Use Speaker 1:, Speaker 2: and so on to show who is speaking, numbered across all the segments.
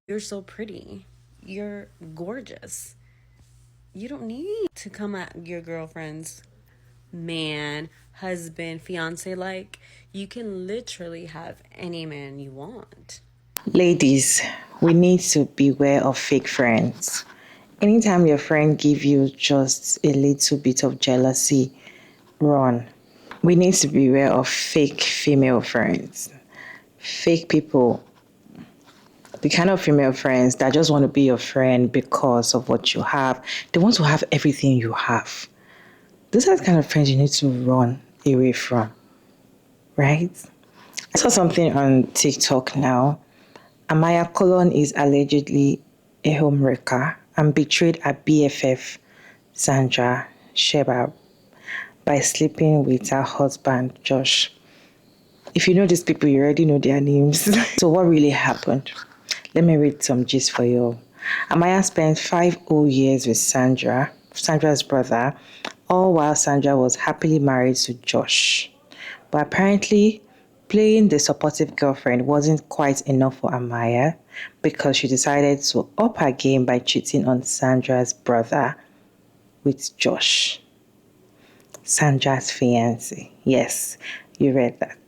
Speaker 1: You're so pretty. You're gorgeous. You don't need to come at your girlfriend's man, husband, fiance like. You can literally have any man you want.
Speaker 2: Ladies, we need to beware of fake friends. Anytime your friend give you just a little bit of jealousy, run. We need to beware of fake female friends. Fake people, the kind of female friends that just want to be your friend because of what you have. They want to have everything you have. Those are the kind of friends you need to run away from, right? I saw something on TikTok now. Amaya Colon is allegedly a homewrecker and betrayed her BFF, Sandra Sheba, by sleeping with her husband, Josh. If you know these people, you already know their names. So, what really happened? Let me read some gist for you. Amaya spent 5 whole years with Sandra, Sandra's brother, all while Sandra was happily married to Josh. But apparently, playing the supportive girlfriend wasn't quite enough for Amaya because she decided to up her game by cheating on Sandra's brother with Josh, Sandra's fiance. Yes, you read that.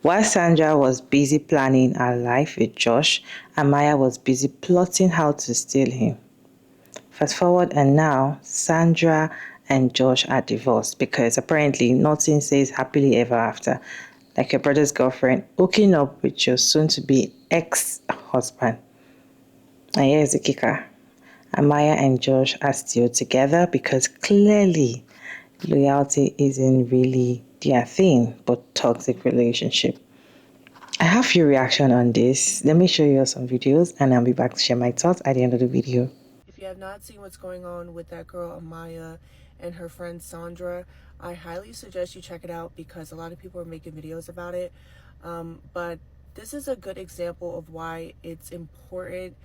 Speaker 2: While Sandra was busy planning her life with Josh, Amaya was busy plotting how to steal him. Fast forward, and now Sandra and Josh are divorced because apparently nothing says happily ever after, like your brother's girlfriend hooking up with your soon to be ex husband. And here's the kicker: Amaya and Josh are still together because clearly loyalty isn't really their thing, but toxic relationship. I have your reaction on this. Let me show you some videos and I'll be back to share my thoughts at the end of the video.
Speaker 3: If you have not seen what's going on with that girl Amaya and her friend Sandra, I highly suggest you check it out because a lot of people are making videos about it. But this is a good example of why it's important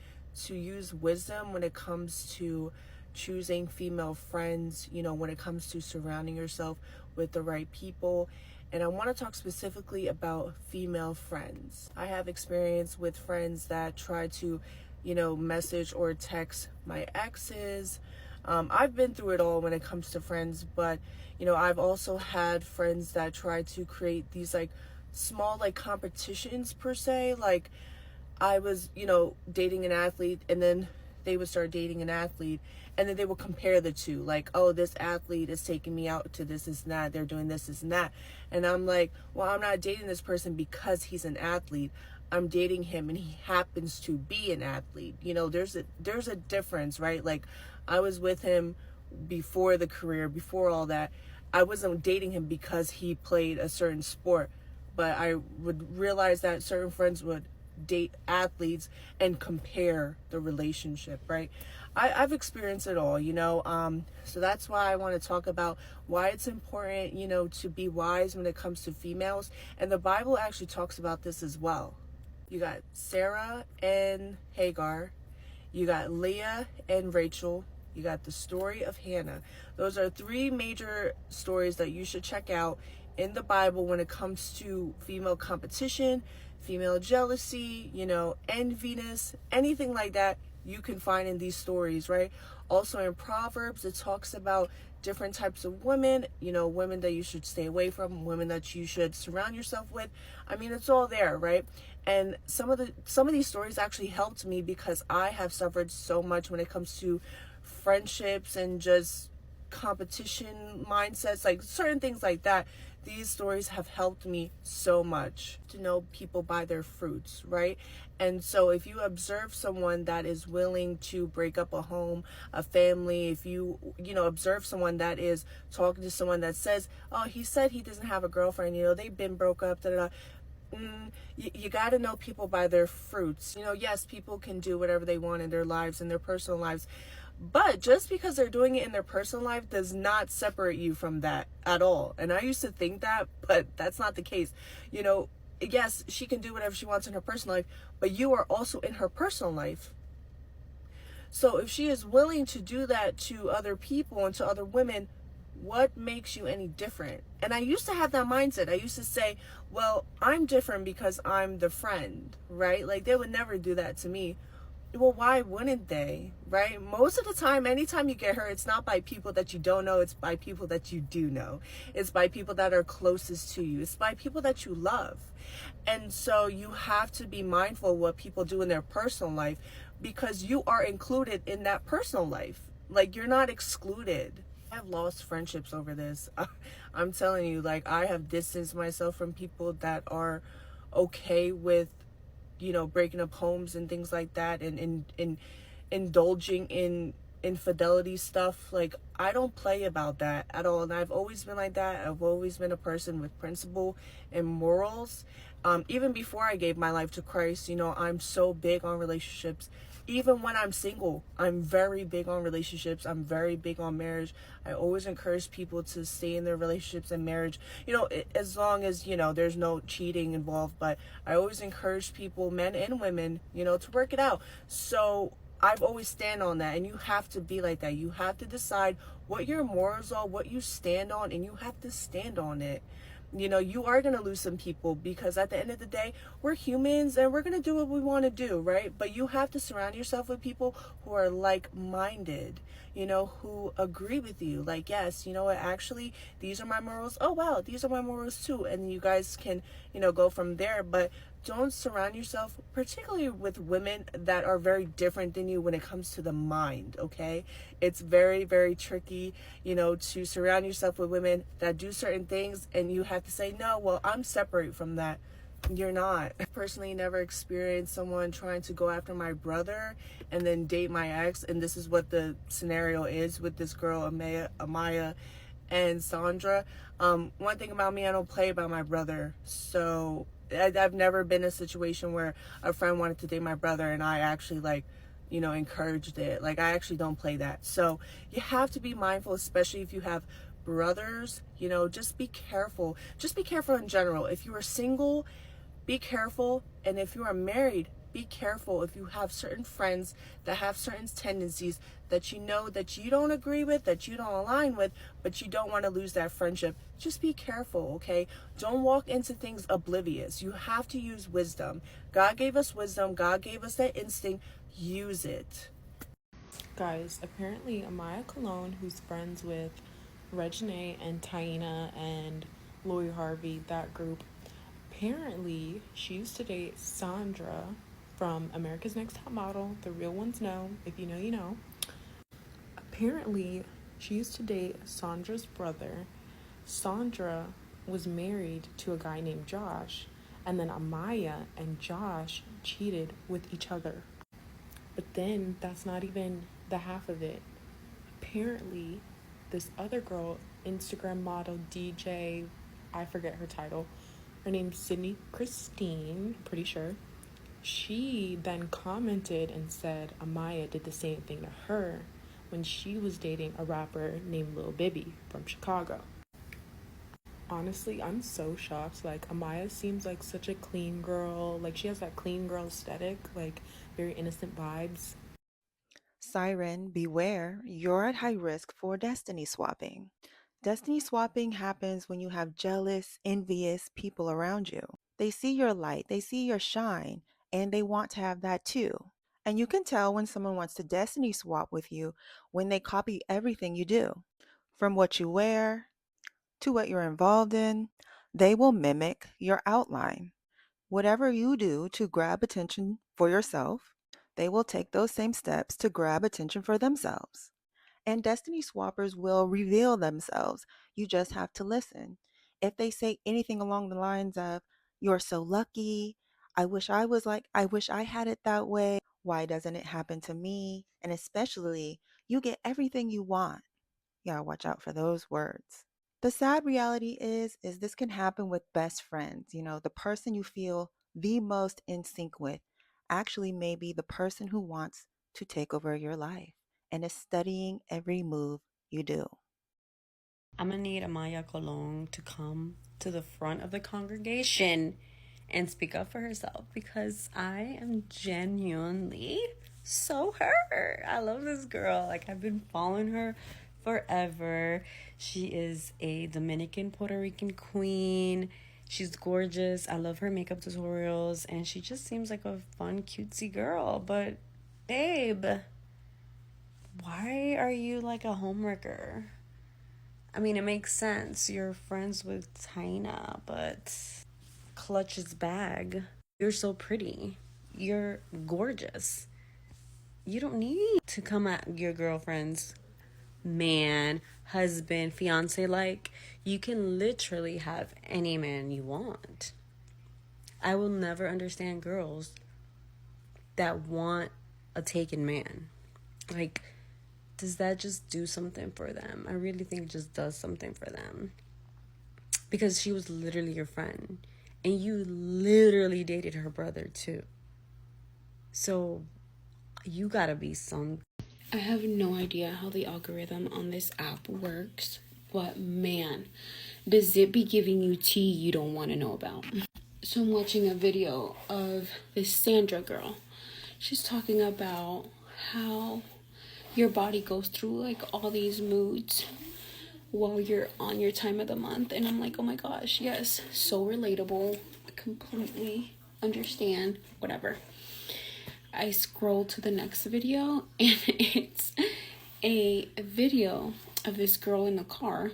Speaker 3: to use wisdom when it comes to choosing female friends, when it comes to surrounding yourself with the right people. And I want to talk specifically about female friends. I have experience with friends that try to message or text my exes. I've been through it all when it comes to friends, but I've also had friends that try to create these like small like competitions per se. Like I was, dating an athlete, and then they would start dating an athlete, and then they would compare the two. Like, oh, this athlete is taking me out to this and that. They're doing this and that. And I'm like, well, I'm not dating this person because he's an athlete. I'm dating him and he happens to be an athlete. There's a difference, right? Like I was with him before the career, before all that. I wasn't dating him because he played a certain sport, but I would realize that certain friends would date athletes and compare the relationship, right? I've experienced it all, so that's why I want to talk about why it's important, to be wise when it comes to females. And the Bible actually talks about this as well. You got Sarah and Hagar. You got Leah and Rachel. You got the story of Hannah. Those are three major stories that you should check out in the Bible when it comes to female competition, female jealousy, enviness, anything like that you can find in these stories, right? Also in Proverbs, it talks about different types of women, women that you should stay away from, women that you should surround yourself with. I mean, it's all there, right? And some of these stories actually helped me because I have suffered so much when it comes to friendships and just competition mindsets, like certain things like that. These stories have helped me so much to know people by their fruits, right? And so if you observe someone that is willing to break up a home, a family, if you observe someone that is talking to someone that says, oh, he said he doesn't have a girlfriend, they've been broke up, da da da. You got to know people by their fruits. Yes, people can do whatever they want in their lives, in their personal lives. But just because they're doing it in their personal life does not separate you from that at all. And I used to think that, but that's not the case. Yes, she can do whatever she wants in her personal life, but you are also in her personal life. So if she is willing to do that to other people and to other women, what makes you any different? And I used to have that mindset. I used to say, well, I'm different because I'm the friend, right? Like they would never do that to me. Well, why wouldn't they, right? Most of the time, anytime you get hurt, it's not by people that you don't know, it's by people that you do know. It's by people that are closest to you, it's by people that you love. And so you have to be mindful of what people do in their personal life, because you are included in that personal life. Like, you're not excluded. I've lost friendships over this. I'm telling you, like, I have distanced myself from people that are okay with, breaking up homes and things like that, and indulging in infidelity stuff. Like, I don't play about that at all. And I've always been like that. I've always been a person with principle and morals. Even before I gave my life to Christ, I'm so big on relationships. Even when I'm single, I'm very big on relationships. I'm very big on marriage. I always encourage people to stay in their relationships and marriage, as long as, there's no cheating involved. But I always encourage people, men and women, to work it out. So I've always stand on that, and you have to be like that. You have to decide what your morals are, what you stand on, and you have to stand on it. You are going to lose some people, because at the end of the day, we're humans and we're going to do what we want to do, right? But you have to surround yourself with people who are like-minded, who agree with you. Like, yes, you know what, actually, these are my morals. Oh, wow, these are my morals too. And you guys can, go from there. But don't surround yourself particularly with women that are very different than you when it comes to the mind, okay? It's very, very tricky, to surround yourself with women that do certain things, and you have to say, no, well, I'm separate from that. You're not. I personally never experienced someone trying to go after my brother and then date my ex, and this is what the scenario is with this girl, Amaya and Sandra. One thing about me, I don't play about my brother. So I've never been in a situation where a friend wanted to date my brother and I actually, like, encouraged it. Like, I actually don't play that. So you have to be mindful, especially if you have brothers. Just be careful. Just be careful in general. If you are single, be careful. And if you are married, be careful. If you have certain friends that have certain tendencies that that you don't agree with, that you don't align with, but you don't want to lose that friendship, just be careful, okay? Don't walk into things oblivious. You have to use wisdom. God gave us wisdom. God gave us that instinct. Use it.
Speaker 4: Guys, apparently Amaya Cologne, who's friends with Regine and Taina and Lori Harvey, that group, apparently she used to date Sandra from America's Next Top Model. The real ones know. If you know, you know. Apparently, she used to date Sandra's brother. Sandra was married to a guy named Josh, and then Amaya and Josh cheated with each other. But then that's not even the half of it. Apparently, this other girl, Instagram model, DJ, I forget her title, her name's Sydney Christine, pretty sure. She then commented and said Amaya did the same thing to her when she was dating a rapper named Lil Bibby from Chicago. Honestly, I'm so shocked. Like, Amaya seems like such a clean girl. Like, she has that clean girl aesthetic, like very innocent vibes.
Speaker 5: Siren, beware, you're at high risk for destiny swapping. Destiny swapping happens when you have jealous, envious people around you. They see your light, they see your shine, and they want to have that too. And you can tell when someone wants to destiny swap with you when they copy everything you do. From what you wear to what you're involved in, they will mimic your outline. Whatever you do to grab attention for yourself, they will take those same steps to grab attention for themselves. And destiny swappers will reveal themselves. You just have to listen. If they say anything along the lines of, "You're so lucky," I wish I had it that way, "Why doesn't it happen to me?" And especially, "You get everything you want." Yeah, watch out for those words. The sad reality is this can happen with best friends. The person you feel the most in sync with actually may be the person who wants to take over your life and is studying every move you do.
Speaker 1: I'm gonna need Amaya Colon to come to the front of the congregation and speak up for herself, because I am genuinely so hurt. I love this girl. Like, I've been following her forever. She is a Dominican Puerto Rican queen. She's gorgeous. I love her makeup tutorials, and she just seems like a fun, cutesy girl. But Babe, why are you like a homewrecker? I mean, it makes sense. You're friends with Taina, but clutch his bag. You're so pretty. You're gorgeous. You don't need to come at your girlfriend's man, husband, fiance like. You can literally have any man you want. I will never understand girls that want a taken man. Like, does that just do something for them? I really think it just does something for them. Because she was literally your friend. And you literally dated her brother too. So you gotta be some.
Speaker 6: I have no idea how the algorithm on this app works, but man, does it be giving you tea you don't want to know about. So I'm watching a video of this Sandra girl. She's talking about how your body goes through like all these moods while you're on your time of the month. And I'm like, oh my gosh, yes, so relatable. I completely understand, whatever. I scroll to the next video and it's a video of this girl in the car.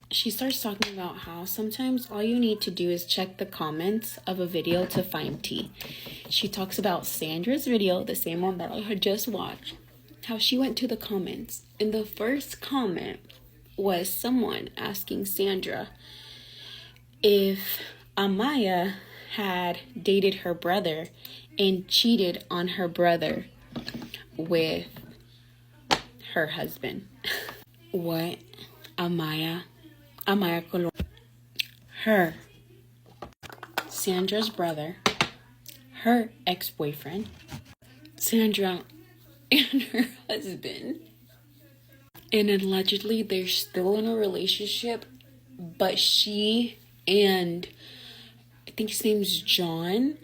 Speaker 6: She starts talking about how sometimes all you need to do is check the comments of a video to find tea. She talks about Sandra's video, the same one that I had just watched, how she went to the comments. And the first comment was someone asking Sandra if Amaya had dated her brother and cheated on her brother with her husband. What? Amaya Colon. Her, Sandra's brother, her ex-boyfriend, Sandra and her husband. And allegedly they're still in a relationship, but she and I think his name's John,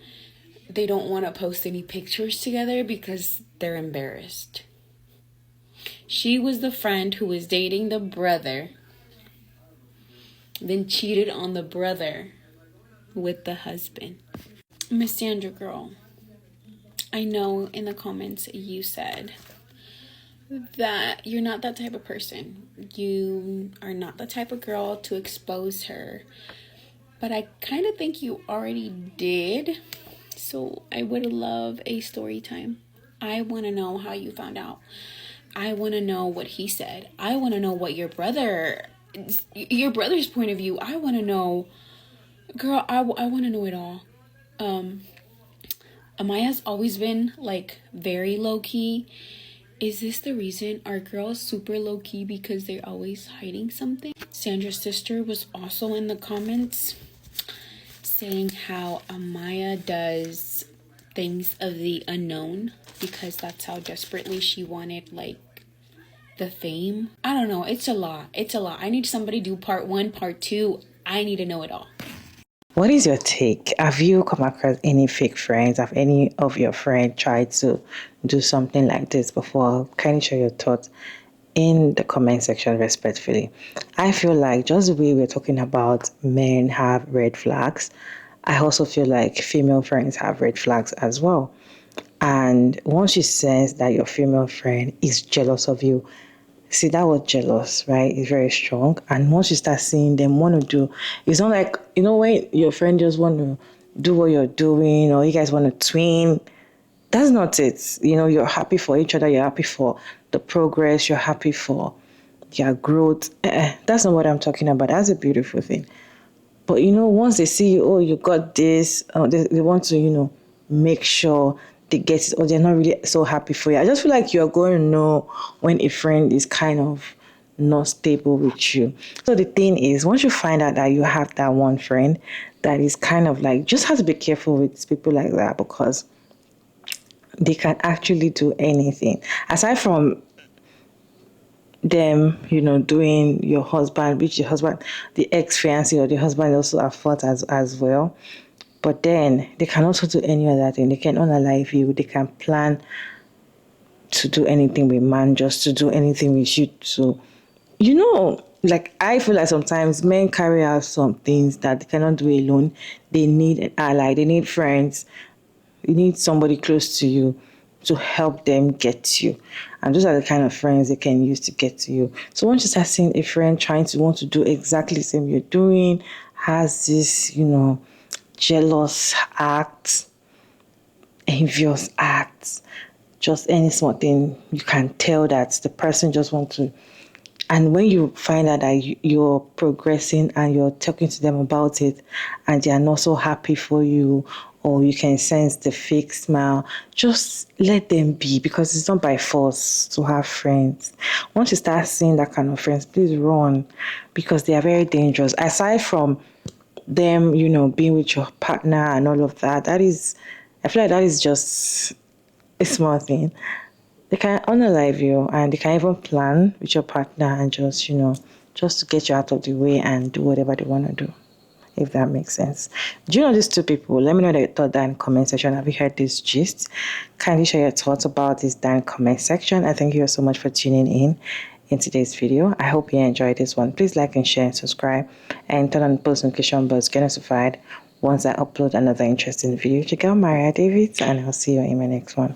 Speaker 6: they don't want to post any pictures together because they're embarrassed. She was the friend who was dating the brother, then cheated on the brother with the husband. Miss Sandra girl, I know in the comments you said that you're not that type of person. You are not the type of girl to expose her. But I kind of think you already did. So I would love a story time. I want to know how you found out. I want to know what he said. I want to know what your brother's point of view. I want to know, girl, I want to know it all. Amaya's always been like very low-key. Is this the reason our girls super low-key because they're always hiding something? Sandra's sister was also in the comments saying how Amaya does things of the unknown because that's how desperately she wanted like the fame. I don't know. It's a lot. I need somebody to do part 1, part 2. I need to know it all.
Speaker 2: What is your take? Have you come across any fake friends? Have any of your friends tried to do something like this before? Can you share your thoughts in the comment section respectfully? I feel like just the way we're talking about men have red flags, I also feel like female friends have red flags as well. And once you sense that your female friend is jealous of you, see, that word jealous, right, is very strong. And once you start seeing them want to do, it's not like, when your friend just want to do what you're doing or you guys want to twin. That's not it. You're happy for each other. You're happy for the progress. You're happy for your growth. That's not what I'm talking about. That's a beautiful thing. But, once they see you, oh, you got this, they want to, make sure they get it, or they're not really so happy for you. I just feel like you're going to know when a friend is kind of not stable with you. So the thing is, once you find out that you have that one friend that is kind of like, just have to be careful with people like that because they can actually do anything. Aside from them, doing your husband, which your husband, the ex-fiancé or the husband also at fault as well. But then they can also do any other thing. They can unalive you. They can plan to do anything with man, just to do anything with you. So, like I feel like sometimes men carry out some things that they cannot do alone. They need an ally. They need friends. You need somebody close to you to help them get to you. And those are the kind of friends they can use to get to you. So once you start seeing a friend trying to want to do exactly the same you're doing, has this, jealous acts, envious acts, just any small thing, you can tell that the person just wants to. And when you find out that you're progressing and you're talking to them about it and they are not so happy for you, or you can sense the fake smile, just let them be, because it's not by force to have friends. Once you start seeing that kind of friends, please run, because they are very dangerous. Aside from them, being with your partner and all of that, I feel like that is just a small thing. They can unalive you, and they can even plan with your partner and just to get you out of the way and do whatever they want to do, if that makes sense. Do you know these two people? Let me know your thought down in the comment section. Have you heard this gist? Kindly share your thoughts about this down in the comment section. I thank you so much for tuning in today's video. I hope you enjoyed this one. Please like and share and subscribe, and turn on the post notification bell to get notified once I upload another interesting video. Check out Maria David, and I'll see you in my next one.